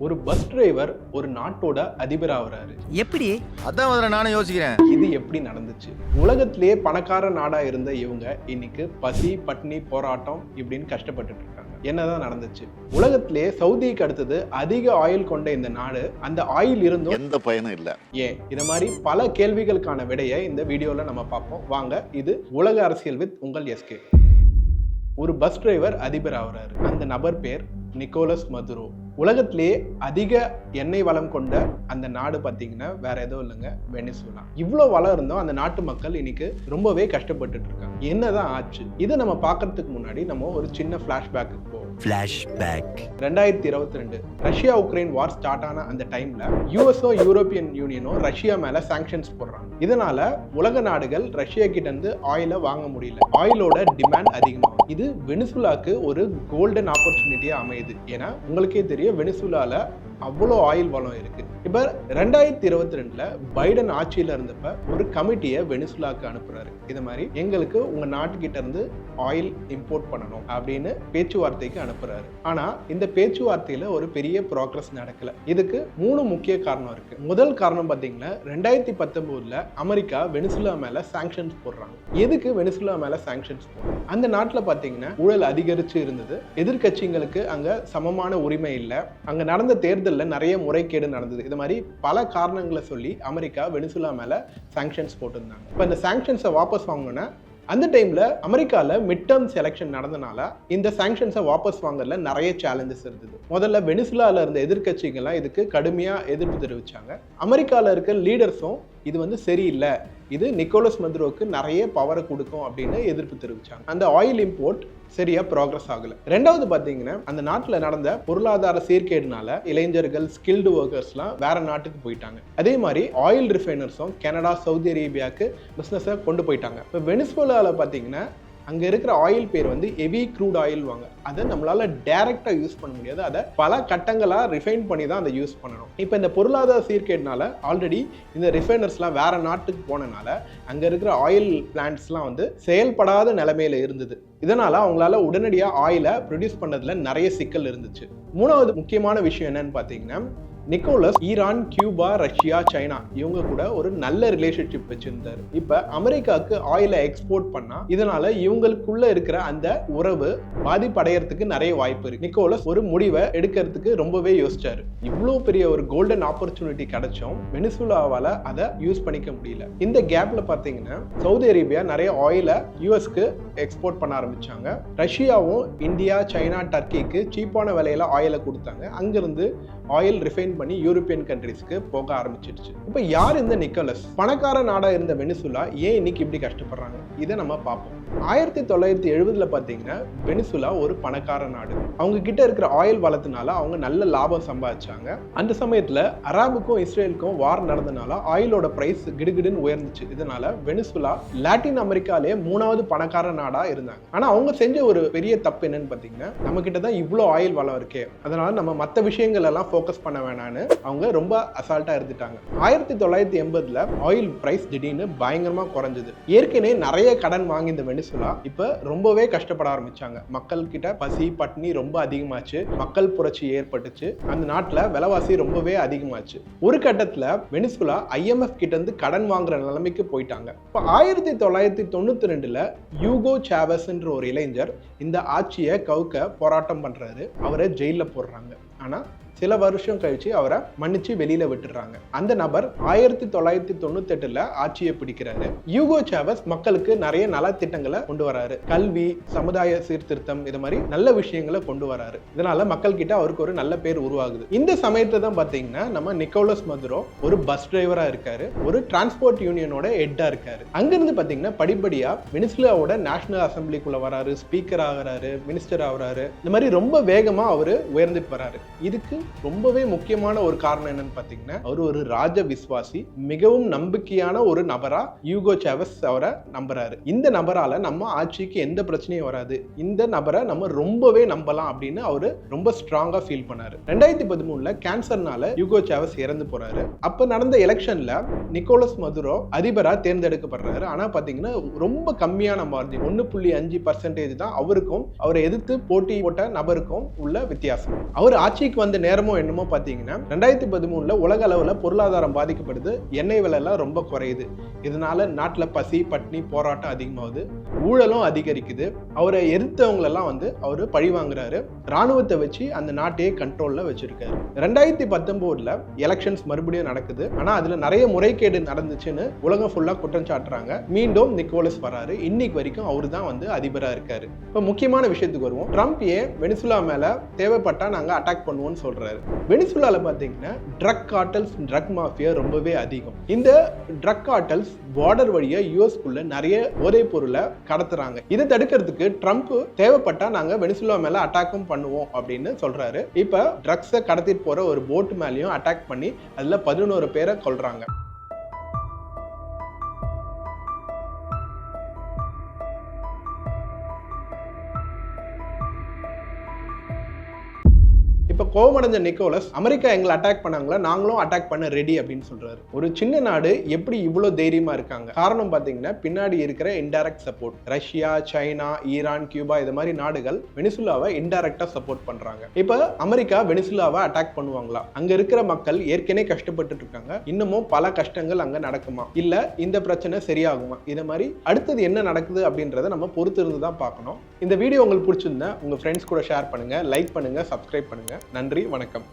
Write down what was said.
ஒரு bus driver ஒரு நாட்டோட அதிபர் ஆகுறாரு. எப்படி? அதான் முதல்ல நானும் யோசிக்கிறேன். இது எப்படி நடந்துச்சு? உலகத்திலேயே பணக்கார நாடா இருந்த இவங்க இன்னைக்கு பசி பட்னி போராட்டம் இப்படின்னு கஷ்டப்பட்டுட்டு இருக்காங்க. என்னதான் நடந்துச்சு? உலகத்திலேயே சவுதிக்கு அடுத்தது அதிக ஆயில் கொண்ட இந்த நாடு, அந்த ஆயில் இருந்தும் எந்த பயனும் இல்ல. ஏன்? இது மாதிரி பல கேள்விகளுக்கான விடையை இந்த வீடியோல நம்ம பார்ப்போம். வாங்க, இது உலக அரசியல் வித் உங்கள் எஸ்கே. ஒரு பஸ் டிரைவர் அதிபர் ஆகுறாரு. அந்த நபர் பேர் நிக்கோலஸ் மதுரோ. உலகத்திலேயே அதிக எண்ணெய் வளம் கொண்ட அந்த நாடு பார்த்தீங்கன்னா வேற எதுவும் இல்லைங்க, வெனிசுலா. இவ்வளோ வளம் இருந்தோம் அந்த நாட்டு மக்கள் இன்னைக்கு ரொம்பவே கஷ்டப்பட்டுட்டு இருக்காங்க. என்னதான் ஆச்சு? இதை நம்ம பார்க்கறதுக்கு முன்னாடி நம்ம ஒரு சின்ன ஃபிளாஷ்பேக்கு போவோம். 2022 ரஷ்யா உக்ரைன் வார் ஸ்டார்ட் ஆன அந்த டைம்ல யூஎஸ்ஓ யூரோப்பியன் யூனியனோ ரஷ்யா மேல சாங்ஷன்ஸ் போடுறாங்க. இதனால உலக நாடுகள் ரஷ்யா கிட்ட இருந்து ஆயிலை வாங்க முடியல. ஆயிலோட டிமாண்ட் அதிகமாகும். இது வெனிசுலாக்கு ஒரு கோல்டன் ஆப்பர்ச்சுனிட்டியா அமையுது. ஏன்னா உங்களுக்கே தெரியும், வெனிசுலால அவ்வளோ ஆயில் வளம் இருக்கு. இப்ப 2022 பைடன் ஆட்சியில இருந்தப்ப ஒரு கமிட்டியை வெனிசுலாக்கு அனுப்புறாரு. இது மாதிரி எங்களுக்கு உங்க நாட்டுக்கிட்ட இருந்து ஆயில் இம்போர்ட் பண்ணணும் அப்படின்னு பேச்சுவார்த்தைக்கு அனுப்புறாரு. ஆனா இந்த பேச்சுவார்த்தையில ஒரு பெரிய ப்ராக்ரஸ் நடக்கல. இதுக்கு 3 முக்கிய காரணம் இருக்கு. முதல் காரணம் பாத்தீங்கன்னா 2019 அமெரிக்கா வெனிசுலா மேல சாங்ஷன்ஸ் போடுறாங்க. எதுக்கு வெனிசுலா மேல சாங்ஷன்ஸ் போடுறாங்க? அந்த நாட்டுல பாத்தீங்கன்னா ஊழல் அதிகரிச்சு இருந்தது. எதிர்கட்சிகளுக்கு அங்க சமமான உரிமை இல்லை. அங்க நடந்த தேர்தல் நிறைய முறைகேடு நடந்தது. இது மாதிரி பல காரணங்களை சொல்லி அமெரிக்கா வெனிசுலா மேல சாங்ஷன்ஸ் போட்டிருந்தாங்க. இப்ப இந்த சாங்ஷன்ஸை வாபஸ் வாங்கணும்னா அந்த டைம்ல அமெரிக்கால மிட் டர்ம்ஸ் எலெக்ஷன் நடந்தனால இந்த சாங்ஷன்ஸை வாபஸ் வாங்கறதுல நிறைய சேலஞ்சஸ் இருந்தது. முதல்ல வெனிசுலால இருந்த எதிர்கட்சிகள்லாம் இதுக்கு கடுமையா எதிர்ப்பு தெரிவிச்சாங்க. அமெரிக்கால இருக்க லீடர்ஸும் இது சரியில்லை, இது நிக்கோலஸ் மதுரோக்கு நிறைய பவரை கொடுக்கும் அப்படின்னு எதிர்ப்பு தெரிவிச்சாங்க. அந்த ஆயில் இம்போர்ட் சரியா ப்ராக்ரஸ் ஆகல. ரெண்டாவது பாத்தீங்கன்னா அந்த நாட்டுல நடந்த பொருளாதார சீர்கேடுனால இளைஞர்கள் ஸ்கில்டு ஒர்க்கர்ஸ்லாம் வேற நாட்டுக்கு போயிட்டாங்க. அதே மாதிரி ஆயில் ரிஃபைனர்ஸும் கனடா சவுதி அரேபியாவுக்கு பிசினஸை கொண்டு போயிட்டாங்க. இப்போ வெனிசுலால பாத்தீங்கன்னா அங்க இருக்கிற ஆயில் பேர் ஹெவி க்ரூட் ஆயில் வாங்க. அதை நம்மளால டைரக்டா யூஸ் பண்ண முடியாது. அதை பல கட்டங்களா ரிஃபைன் பண்ணி தான் அதை யூஸ் பண்ணணும். இப்போ இந்த பொருளாதார சீர்கேடுனால ஆல்ரெடி இந்த ரிஃபைனர்ஸ்லாம் வேற நாட்டுக்கு போனனால அங்க இருக்கிற ஆயில் பிளான்ட்ஸ்லாம் செயல்படாத நிலைமையில இருந்தது. இதனால அவங்களால உடனடியா ஆயிலை ப்ரொடியூஸ் பண்ணதுல நிறைய சிக்கல் இருந்துச்சு. மூணாவது முக்கியமான விஷயம் என்னன்னு பாத்தீங்கன்னா, Nicolas Iran, Cuba, Russia, China இவங்க கூட ஒரு நல்ல ரிலேஷன்ஷிப் வச்சிருந்தாரு. இப்ப அமெரிக்காவுக்கு ஆயிலை எக்ஸ்போர்ட் பண்ணா இதனால இவங்களுக்குள்ள இருக்கிற அந்த உறவு பாதிப்படையறதுக்கு நிறைய வாய்ப்பு இருக்கு. நிக்கோலஸ் ஒரு முடிவை எடுக்கிறதுக்கு ரொம்பவே யோசிச்சாரு. இவ்வளவு பெரிய ஒரு கோல்டன் ஆப்பர்ச்சுனிட்டி கிடைச்சும் வெனிசுலாவால அதை யூஸ் பண்ணிக்க முடியல. இந்த கேப்ல பாத்தீங்கன்னா சவுதி அரேபியா நிறைய ஆயிலை யூஎஸ்க்கு எக்ஸ்போர்ட் பண்ண ஆரம்பிச்சாங்க. ரஷ்யாவும் இந்தியா, சைனா, டர்க்கிக்கு சீப்பான விலையில ஆயிலை கொடுத்தாங்க. அங்கிருந்து ஆயில் ரிஃபைன் பண்ணி யூரோப்பியன் கண்ட்ரீஸ்க்கு போக ஆரம்பிச்சிருச்சு. இப்ப யார் இந்த நிக்கோலஸ்? பணக்கார நாடா இருந்த வெனிசுலா ஏன் இன்னைக்கு இப்படி கஷ்டப்படுறாங்க? இதை நம்ம பார்ப்போம். 1970 பாத்தீங்கன்னா வெனிசுலா ஒரு பணக்கார நாடு. அவங்க கிட்ட இருக்கிற ஆயில் வளத்தினால அவங்க நல்ல லாபம் சம்பாதிச்சாங்க. அந்த சமயத்துல அராபுக்கும் இஸ்ரேலுக்கும் வார் நடந்தனால ஆயிலோட பிரைஸ் கிடுகிடுன்னு உயர்ந்துச்சு. இதனால வெனிசுலா லாட்டின் அமெரிக்காலே 3வது பணக்கார நாடா இருந்தாங்க. ஆனா அவங்க செஞ்ச ஒரு பெரிய தப்பு என்னன்னு பாத்தீங்கன்னா, நம்ம கிட்ட தான் இவ்வளோ ஆயில் வளம் இருக்கே, அதனால நம்ம மற்ற விஷயங்கள் எல்லாம் ஃபோக்கஸ் பண்ண வேணான்னு அவங்க ரொம்ப அசால்ட்டா இருந்துட்டாங்க. 1980 ஆயில் பிரைஸ் திடீர்னு பயங்கரமா குறைஞ்சது. ஏற்கனவே நிறைய கடன் வாங்கி இந்த வெனிசுலா இப்ப ரொம்பவே கஷ்டப்பட ஆரம்பிச்சாங்க. மக்கள் கிட்ட பசி பட்னி ரொம்ப அதிகமாச்சு. மக்கள் புரட்சி ஏற்பட்டுச்சு. அந்த நாட்டுல விலைவாசி ரொம்பவே அதிகமாச்சு. ஒரு கட்டத்துல வெனிசுலா IMF கிட்ட இருந்து கடன் வாங்குற நிலைமைக்கு போயிட்டாங்க. இப்ப 1992 யூகோ சாவஸ் என்ற ஒரு இளைஞர் இந்த ஆட்சியை கவுக்க போராட்டம் பண்றாரு. அவரை ஜெயில போடுறாங்க. ஆனா சில வருஷம் கழிச்சு அவரை மன்னிச்சு வெளியில விட்டுறாங்க. அந்த நபர் 1998 ஆட்சியை பிடிக்கிறாரு. யூகோ சாவஸ் மக்களுக்கு நிறைய நலத்திட்டங்களை கொண்டு வராரு. கல்வி, சமுதாய சீர்திருத்தம், இது மாதிரி நல்ல விஷயங்களை கொண்டு வராரு. இதனால மக்கள் கிட்ட அவருக்கு ஒரு நல்ல பேர் உருவாகுது. இந்த சமயத்துல தான் பாத்தீங்கன்னா நம்ம நிக்கோலஸ் மதுரோ ஒரு பஸ் டிரைவரா இருக்காரு. ஒரு டிரான்ஸ்போர்ட் யூனியனோட ஹெட்டா இருக்காரு. அங்கிருந்து பாத்தீங்கன்னா படிப்படியா வெனிசுலாவோட நேஷனல் அசம்பிளிக்குள்ள வராரு, ஸ்பீக்கர் ஆகிறாரு, மினிஸ்டர் ஆகிறாரு. இந்த மாதிரி ரொம்ப வேகமா அவரு உயர்ந்துட்டு வராரு. இதுக்கு ரொம்பவே முக்கியமான ஒரு காரணம் என்னன்னு பாத்தீங்கன்னா, அவர் ஒரு ராஜ விசுவாசி, மிகவும் நம்பிக்கையான ஒரு நபரா யூகோ சாவஸ் அவரை நம்புறாரு. இந்த நபரால நம்ம ஆட்சிக்கு எந்த பிரச்சனையும் வராது, இந்த நபரை நம்ம ரொம்பவே நம்பலாம் அப்படின்னு அவரு ரொம்ப ஸ்ட்ராங்கா ஃபீல் பண்ணாரு. 2013 கேன்சர்னால யூகோ சாவஸ் இறந்து போறாரு. அப்ப நடந்த எலெக்ஷன்ல நிக்கோலஸ் மதுரோ அதிபரா தேர்ந்தெடுக்கப்படுறாரு. ஆனா பாத்தீங்கன்னா ரொம்ப கம்மியான மார்ஜின், 1.5% தான் அவருக்கும் அவரை எதிர்த்து போட்டி போட்ட நபருக்கும் உள்ள வித்தியாசம். அவர் ஆட்சிக்கு வந்த நேரமோ என்னமோ பார்த்தீங்கன்னா 2013 உலக அளவில் பொருளாதாரம் பாதிக்கப்படுது, எண்ணெய் விலை எல்லாம் ரொம்ப குறையுது. இதனால நாட்டில் பசி பட்டினி போராட்டம் அதிகமாகுது, ஊழலும் அதிகரிக்குது. அவரை எதிர்த்தவங்களெல்லாம் அவர் பழி வாங்குறாரு, ராணுவத்தை வச்சு அந்த நாட்டையே கண்ட்ரோல்ல வச்சிருக்காரு. 2019 எலெக்ஷன்ஸ் மறுபடியும் நடக்குது. ஆனா அதுல நிறைய முறைகேடு நடந்துச்சுன்னு உலகம் ஃபுல்லா குற்றம் சாட்டுறாங்க. மீண்டும் நிக்கோலஸ் வராரு. இன்னைக்கு வரைக்கும் அவரு தான் அதிபரா இருக்காரு. இப்ப முக்கியமான விஷயத்துக்கு வருவோம். ட்ரம்ப் ஏன் வெனிசுலா மேல தேவைப்பட்டா நாங்க அட்டாக் பண்ணுவோம்னு சொல்றாரு. வெனிசுலால பாத்தீங்கன்னா ட்ரக் கார்ட்டல்ஸ், ட்ரக் மாஃபியா ரொம்பவே அதிகம். இந்த ட்ரக் கார்ட்டல்ஸ் பார்டர் வழியா யூஎஸ்குள்ள நிறைய போதைப் பொருளை கடத்துறாங்க. இதை தடுக்கிறதுக்கு ட்ரம்ப் தேவைப்பட்டா நாங்க வெனிசுலா மேல அட்டாக்கும் பண்ணுவோம் அப்படின்னு சொல்றாரு. இப்ப ட்ரக்ஸை கடத்திட்டு போற ஒரு போட் மேலயும் அட்டாக் பண்ணி அதுல 11 பேரை கொல்றாங்க. இப்ப கோவமடைஞ்ச நிக்கோலஸ் அமெரிக்கா எங்களை அட்டாக் பண்ணாங்களா, நாங்களும் அட்டாக் பண்ண ரெடி அப்படின்னு சொல்றாரு. ஒரு சின்ன நாடு எப்படி இவ்வளவு தைரியமா இருக்காங்க? காரணம் பாத்தீங்கன்னா பின்னாடி இருக்கிற indirect support. Russia, China, Iran, Cuba இது மாதிரி நாடுகள் வெனிசுலாவை இன்டைரக்டா சப்போர்ட் பண்றாங்க. இப்ப அமெரிக்கா வெனிசுலாவை அட்டாக் பண்ணுவாங்களா? அங்க இருக்கிற மக்கள் ஏற்கனவே கஷ்டப்பட்டு இருக்காங்க, இன்னமும் பல கஷ்டங்கள் அங்க நடக்குமா, இல்ல இந்த பிரச்சனை சரியாகுமா? இத மாதிரி அடுத்தது என்ன நடக்குது அப்படின்றத நம்ம பொறுத்து இருந்து தான் பார்க்கணும். இந்த வீடியோ உங்களுக்கு பிடிச்சிருந்தா உங்க ஃப்ரெண்ட்ஸ் கூட ஷேர் பண்ணுங்க, லைக் பண்ணுங்க, சப்ஸ்கிரைப் பண்ணுங்க. நன்றி, வணக்கம்.